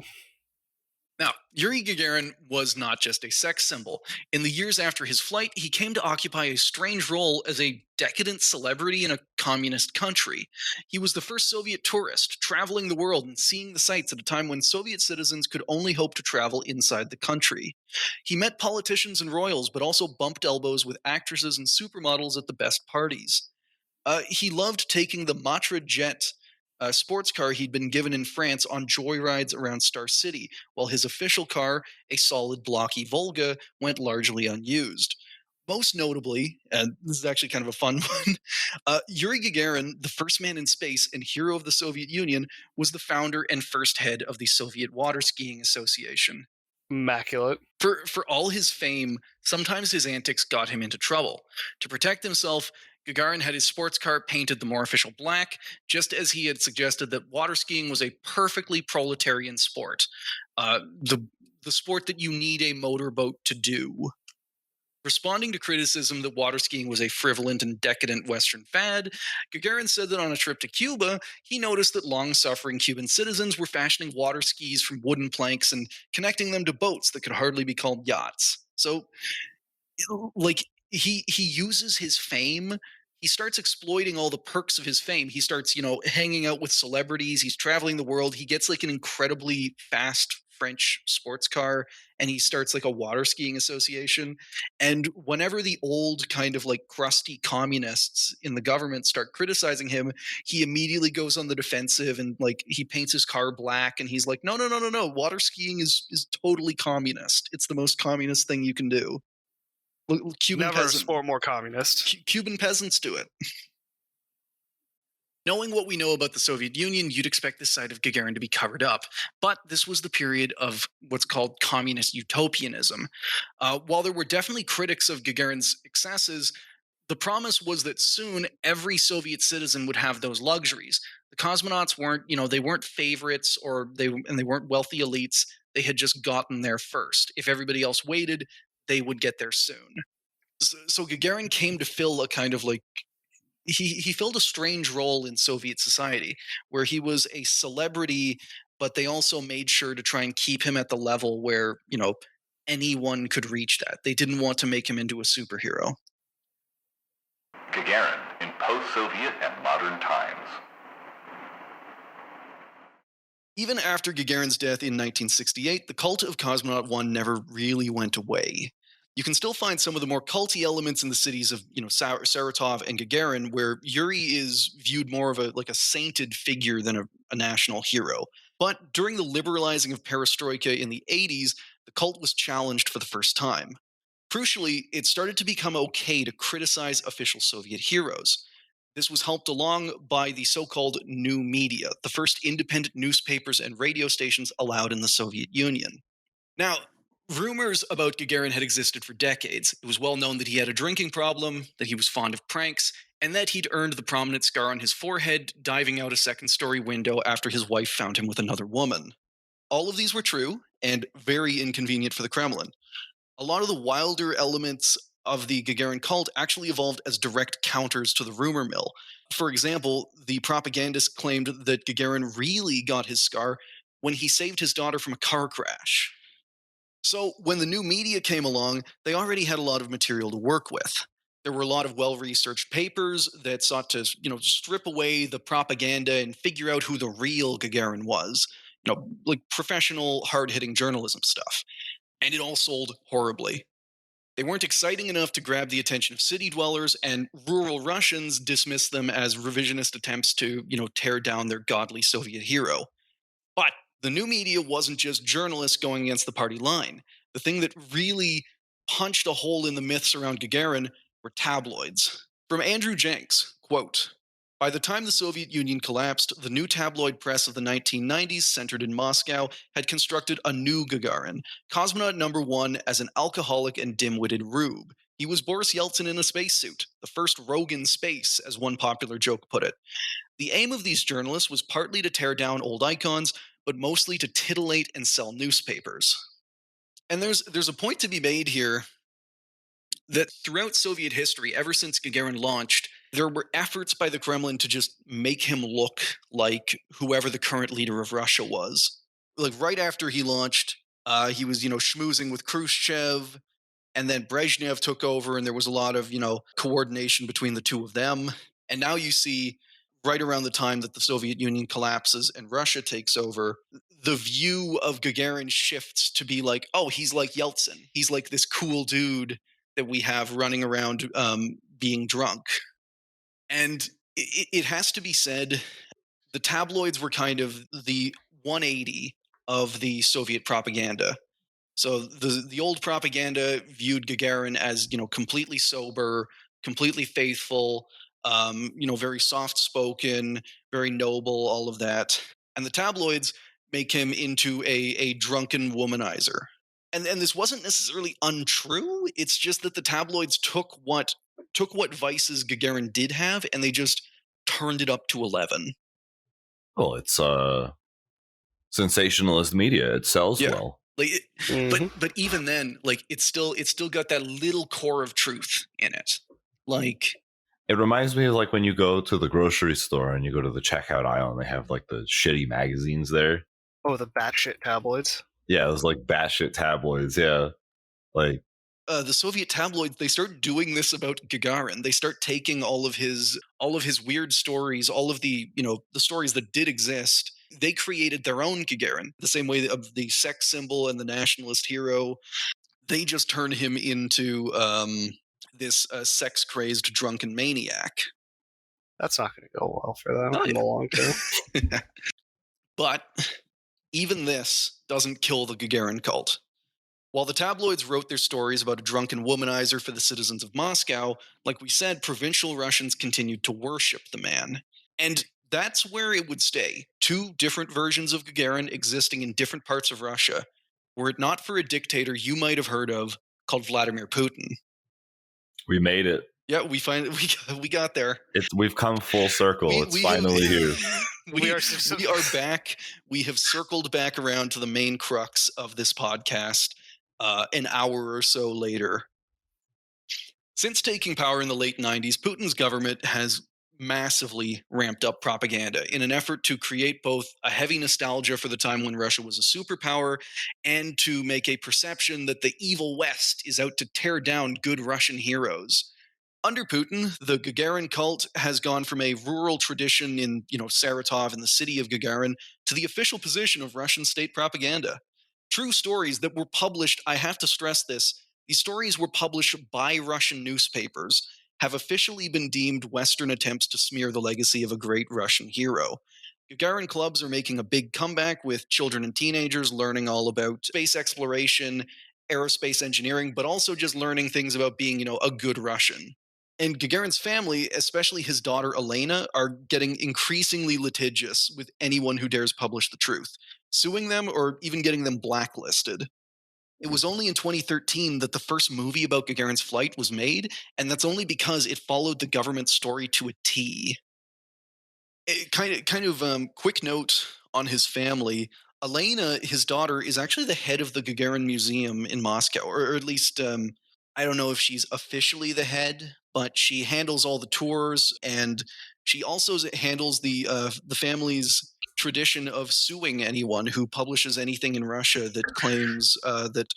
Now, Yuri Gagarin was not just a sex symbol. In the years after his flight, he came to occupy a strange role as a decadent celebrity in a communist country. He was the first Soviet tourist, traveling the world and seeing the sights at a time when Soviet citizens could only hope to travel inside the country. He met politicians and royals, but also bumped elbows with actresses and supermodels at the best parties. He loved taking the Matra jet, a sports car he'd been given in France, on joyrides around Star City, while his official car, a solid blocky Volga, went largely unused. Most notably, and this is actually kind of a fun one, Yuri Gagarin, the first man in space and hero of the Soviet Union, was the founder and first head of the Soviet Water Skiing Association. Immaculate. For all his fame, sometimes his antics got him into trouble. To protect himself, Gagarin had his sports car painted the more official black, just as he had suggested that water skiing was a perfectly proletarian sport. The sport that you need a motorboat to do. Responding to criticism that water skiing was a frivolent and decadent Western fad, Gagarin said that on a trip to Cuba, he noticed that long-suffering Cuban citizens were fashioning water skis from wooden planks and connecting them to boats that could hardly be called yachts. So, he uses his fame. He starts exploiting all the perks of his fame. He starts, hanging out with celebrities. He's traveling the world. He gets an incredibly fast French sports car, and he starts a water skiing association. And whenever the old kind of crusty communists in the government start criticizing him, he immediately goes on the defensive and he paints his car black, and he's like, no, water skiing is totally communist. It's the most communist thing you can do. Cuban Never a sport more communist. Cuban peasants do it. Knowing what we know about the Soviet Union, you'd expect this side of Gagarin to be covered up. But this was the period of what's called communist utopianism. While there were definitely critics of Gagarin's excesses, the promise was that soon every Soviet citizen would have those luxuries. The cosmonauts weren't, they weren't favorites, and they weren't wealthy elites. they had just gotten there first. If everybody else waited, they would get there soon. So Gagarin came to fill a kind of like, he filled a strange role in Soviet society where he was a celebrity, but they also made sure to try and keep him at the level where, anyone could reach that. They didn't want to make him into a superhero. Gagarin in post-Soviet and modern times. Even after Gagarin's death in 1968, the cult of Cosmonaut 1 never really went away. You can still find some of the more culty elements in the cities of, Saratov and Gagarin, where Yuri is viewed more of a sainted figure than a national hero. But during the liberalizing of perestroika in the 80s, the cult was challenged for the first time. Crucially, it started to become okay to criticize official Soviet heroes. This was helped along by the so-called new media, the first independent newspapers and radio stations allowed in the Soviet Union. Now, rumors about Gagarin had existed for decades. It was well known that he had a drinking problem, that he was fond of pranks, and that he'd earned the prominent scar on his forehead diving out a second-story window after his wife found him with another woman. All of these were true, and very inconvenient for the Kremlin. A lot of the wilder elements of the Gagarin cult actually evolved as direct counters to the rumor mill. For example, the propagandists claimed that Gagarin really got his scar when he saved his daughter from a car crash. So when the new media came along, they already had a lot of material to work with. There were a lot of well-researched papers that sought to, strip away the propaganda and figure out who the real Gagarin was. Like professional, hard-hitting journalism stuff. And it all sold horribly. They weren't exciting enough to grab the attention of city dwellers, and rural Russians dismissed them as revisionist attempts to, tear down their godly Soviet hero. But the new media wasn't just journalists going against the party line. The thing that really punched a hole in the myths around Gagarin were tabloids. From Andrew Jenks, quote, "By the time the Soviet Union collapsed, the new tabloid press of the 1990s, centered in Moscow, had constructed a new Gagarin, Cosmonaut number 1 as an alcoholic and dim-witted rube. He was Boris Yeltsin in a spacesuit, the first rogue in space, as one popular joke put it. The aim of these journalists was partly to tear down old icons, but mostly to titillate and sell newspapers." And there's a point to be made here that throughout Soviet history, ever since Gagarin launched, there were efforts by the Kremlin to just make him look like whoever the current leader of Russia was. Like right after he launched, he was, schmoozing with Khrushchev, and then Brezhnev took over, and there was a lot of, coordination between the two of them. And now you see, right around the time that the Soviet Union collapses and Russia takes over, the view of Gagarin shifts to be like, oh, he's like Yeltsin. He's like this cool dude that we have running around being drunk. And it has to be said, the tabloids were kind of the 180 of the Soviet propaganda. So the old propaganda viewed Gagarin as, completely sober, completely faithful, very soft-spoken, very noble, all of that. And the tabloids make him into a drunken womanizer. And this wasn't necessarily untrue. It's just that the tabloids took what vices Gagarin did have, and they just turned it up to 11. Well, it's sensationalist media. It sells well. But even then, it's still got that little core of truth in it. It reminds me of when you go to the grocery store and you go to the checkout aisle and they have the shitty magazines there. Oh, the batshit tabloids. Yeah, it was batshit tabloids. Yeah, the Soviet tabloids, they start doing this about Gagarin. They start taking all of his weird stories, all of the the stories that did exist. They created their own Gagarin, the same way of the sex symbol and the nationalist hero. They just turned him into this sex-crazed drunken maniac. That's not going to go well for them in the long term. But even this doesn't kill the Gagarin cult. While the tabloids wrote their stories about a drunken womanizer for the citizens of Moscow, like we said, provincial Russians continued to worship the man. And that's where it would stay. 2 different versions of Gagarin existing in different parts of Russia, were it not for a dictator you might have heard of called Vladimir Putin. We made it. Yeah, we got there. We've come full circle. It's finally here. We are back. We have circled back around to the main crux of this podcast an hour or so later. Since taking power in the late 90s, Putin's government has massively ramped up propaganda in an effort to create both a heavy nostalgia for the time when Russia was a superpower and to make a perception that the evil West is out to tear down good Russian heroes. Under Putin, the Gagarin cult has gone from a rural tradition in, Saratov in the city of Gagarin to the official position of Russian state propaganda. True stories that were published, I have to stress this, these stories were published by Russian newspapers, have officially been deemed Western attempts to smear the legacy of a great Russian hero. Gagarin clubs are making a big comeback with children and teenagers learning all about space exploration, aerospace engineering, but also just learning things about being, a good Russian. And Gagarin's family, especially his daughter Elena, are getting increasingly litigious with anyone who dares publish the truth, suing them or even getting them blacklisted. It was only in 2013 that the first movie about Gagarin's flight was made, and that's only because it followed the government story to a T. Quick note on his family. Elena, his daughter, is actually the head of the Gagarin Museum in Moscow, or at least I don't know if she's officially the head, but she handles all the tours, and she also handles the family's tradition of suing anyone who publishes anything in Russia that claims that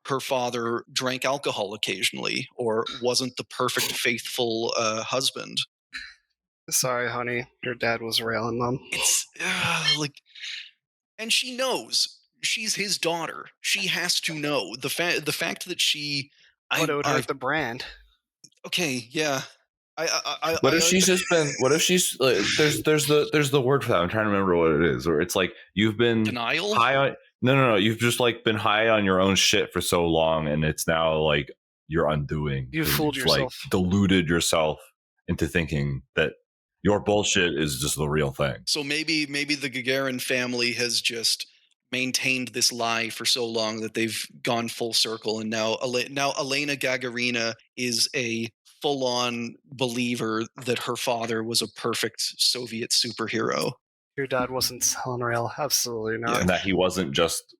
her father drank alcohol occasionally or wasn't the perfect, faithful husband. Sorry, honey. Your dad was railing them. It's and she knows. She's his daughter. She has to know. The fact that she... But it would hurt the brand. Okay, yeah. What if she's there's the word for that. I'm trying to remember what it is. Or it's like you've been denial. High on, no. You've just been high on your own shit for so long, and it's now like you're undoing. You fooled yourself. Deluded yourself into thinking that your bullshit is just the real thing. So maybe the Gagarin family has just maintained this lie for so long that they've gone full circle, and now Elena Gagarina is a full-on believer that her father was a perfect Soviet superhero. Your dad wasn't selling rail, absolutely not. Yeah. And that he wasn't just,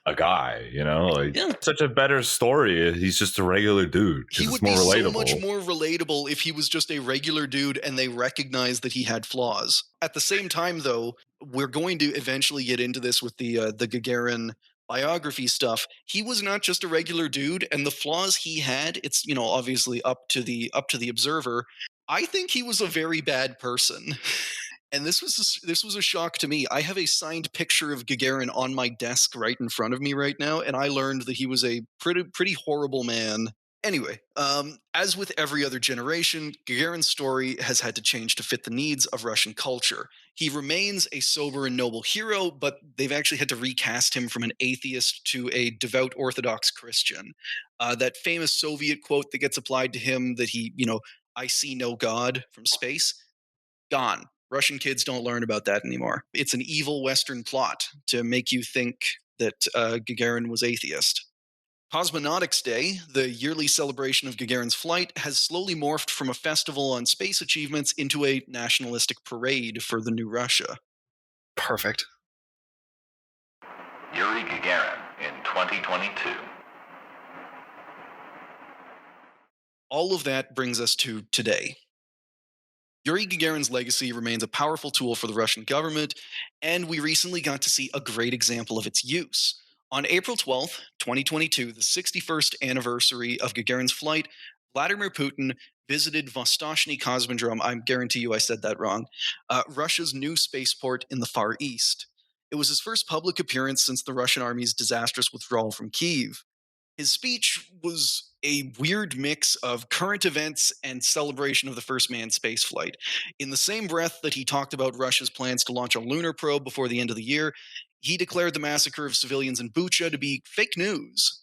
a guy, such a better story. He's just a regular dude. He would be so much more relatable if he was just a regular dude and they recognized that he had flaws. At the same time, though, we're going to eventually get into this with the Gagarin biography stuff. He was not just a regular dude, and the flaws he had, it's obviously up to the observer. I think he was a very bad person. And this was a shock to me. I have a signed picture of Gagarin on my desk right in front of me right now, and I learned that he was a pretty horrible man. Anyway, as with every other generation, Gagarin's story has had to change to fit the needs of Russian culture. He remains a sober and noble hero, but they've actually had to recast him from an atheist to a devout Orthodox Christian. That famous Soviet quote that gets applied to him that he, I see no God from space, gone. Russian kids don't learn about that anymore. It's an evil Western plot to make you think that Gagarin was atheist. Cosmonautics Day, the yearly celebration of Gagarin's flight, has slowly morphed from a festival on space achievements into a nationalistic parade for the new Russia. Perfect. Yuri Gagarin in 2022. All of that brings us to today. Yuri Gagarin's legacy remains a powerful tool for the Russian government, and we recently got to see a great example of its use. On April 12th, 2022, the 61st anniversary of Gagarin's flight, Vladimir Putin visited Vostochny Cosmodrome, I guarantee you I said that wrong, Russia's new spaceport in the Far East. It was his first public appearance since the Russian army's disastrous withdrawal from Kyiv. His speech was a weird mix of current events and celebration of the first manned spaceflight. In the same breath that he talked about Russia's plans to launch a lunar probe before the end of the year, he declared the massacre of civilians in Bucha to be fake news.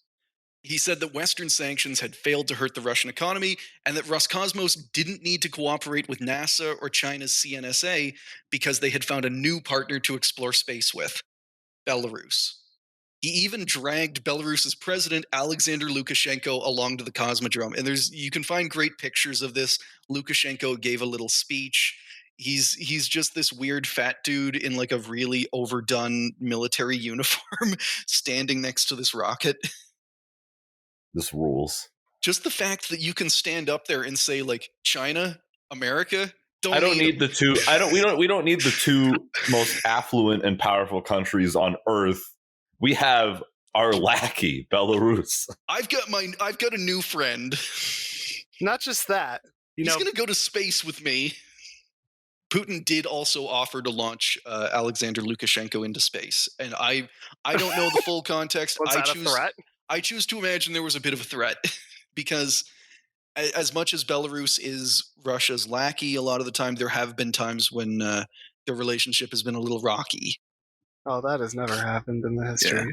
He said that Western sanctions had failed to hurt the Russian economy and that Roscosmos didn't need to cooperate with NASA or China's CNSA because they had found a new partner to explore space with, Belarus. He even dragged Belarus's president, Alexander Lukashenko, along to the Cosmodrome. And you can find great pictures of this. Lukashenko gave a little speech. He's just this weird fat dude in like a really overdone military uniform standing next to this rocket. This rules. Just the fact that you can stand up there and say like China, America, I don't need the two. We don't need the two most affluent and powerful countries on Earth. We have our lackey, Belarus. I've got a new friend. Not just that. He's going to go to space with me. Putin did also offer to launch Alexander Lukashenko into space, and I don't know the full context. Was that a threat? I choose to imagine there was a bit of a threat because as much as Belarus is Russia's lackey, a lot of the time there have been times when their relationship has been a little rocky. Oh, that has never happened in the history. Yeah.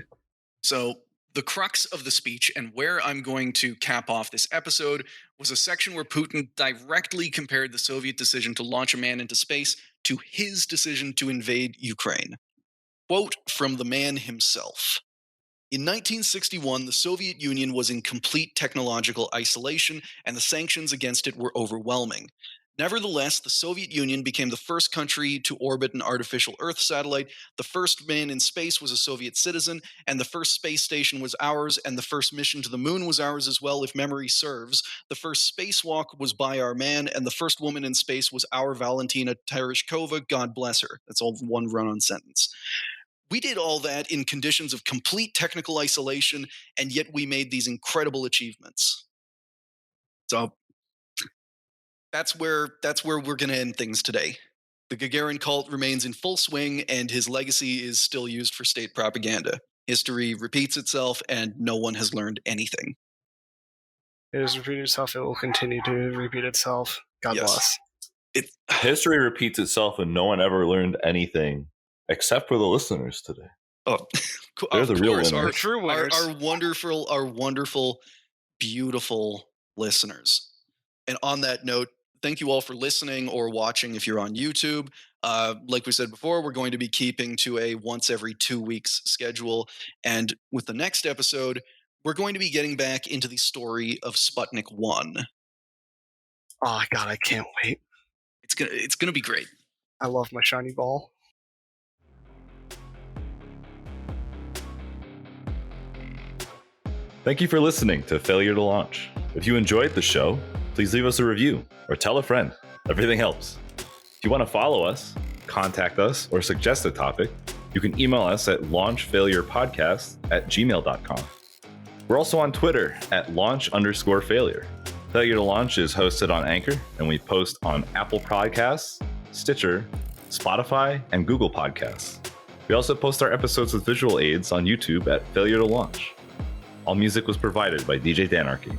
So the crux of the speech and where I'm going to cap off this episode was a section where Putin directly compared the Soviet decision to launch a man into space to his decision to invade Ukraine. Quote from the man himself. In 1961, the Soviet Union was in complete technological isolation, and the sanctions against it were overwhelming. Nevertheless, the Soviet Union became the first country to orbit an artificial Earth satellite, the first man in space was a Soviet citizen, and the first space station was ours, and the first mission to the moon was ours as well, if memory serves. The first spacewalk was by our man, and the first woman in space was our Valentina Tereshkova, God bless her. That's all one run-on sentence. We did all that in conditions of complete technical isolation, and yet we made these incredible achievements. So that's where we're going to end things today. The Gagarin cult remains in full swing, and his legacy is still used for state propaganda. History repeats itself, and no one has learned anything. It has repeated itself. It will continue to repeat itself. God bless. History repeats itself, and no one ever learned anything. Except for the listeners today. Oh, they're the real winners. Our true winners. Our wonderful, beautiful listeners. And on that note, thank you all for listening or watching if you're on YouTube. Like we said before, we're going to be keeping to a once every 2 weeks schedule. And with the next episode, we're going to be getting back into the story of Sputnik 1. Oh, God, I can't wait. It's gonna be great. I love my shiny ball. Thank you for listening to Failure to Launch. If you enjoyed the show, please leave us a review or tell a friend. Everything helps. If you want to follow us, contact us, or suggest a topic, you can email us at launchfailurepodcast@gmail.com. We're also on Twitter at launch_failure. Failure to Launch is hosted on Anchor, and we post on Apple Podcasts, Stitcher, Spotify, and Google Podcasts. We also post our episodes with visual aids on YouTube at Failure to Launch. All music was provided by DJ Danarchy.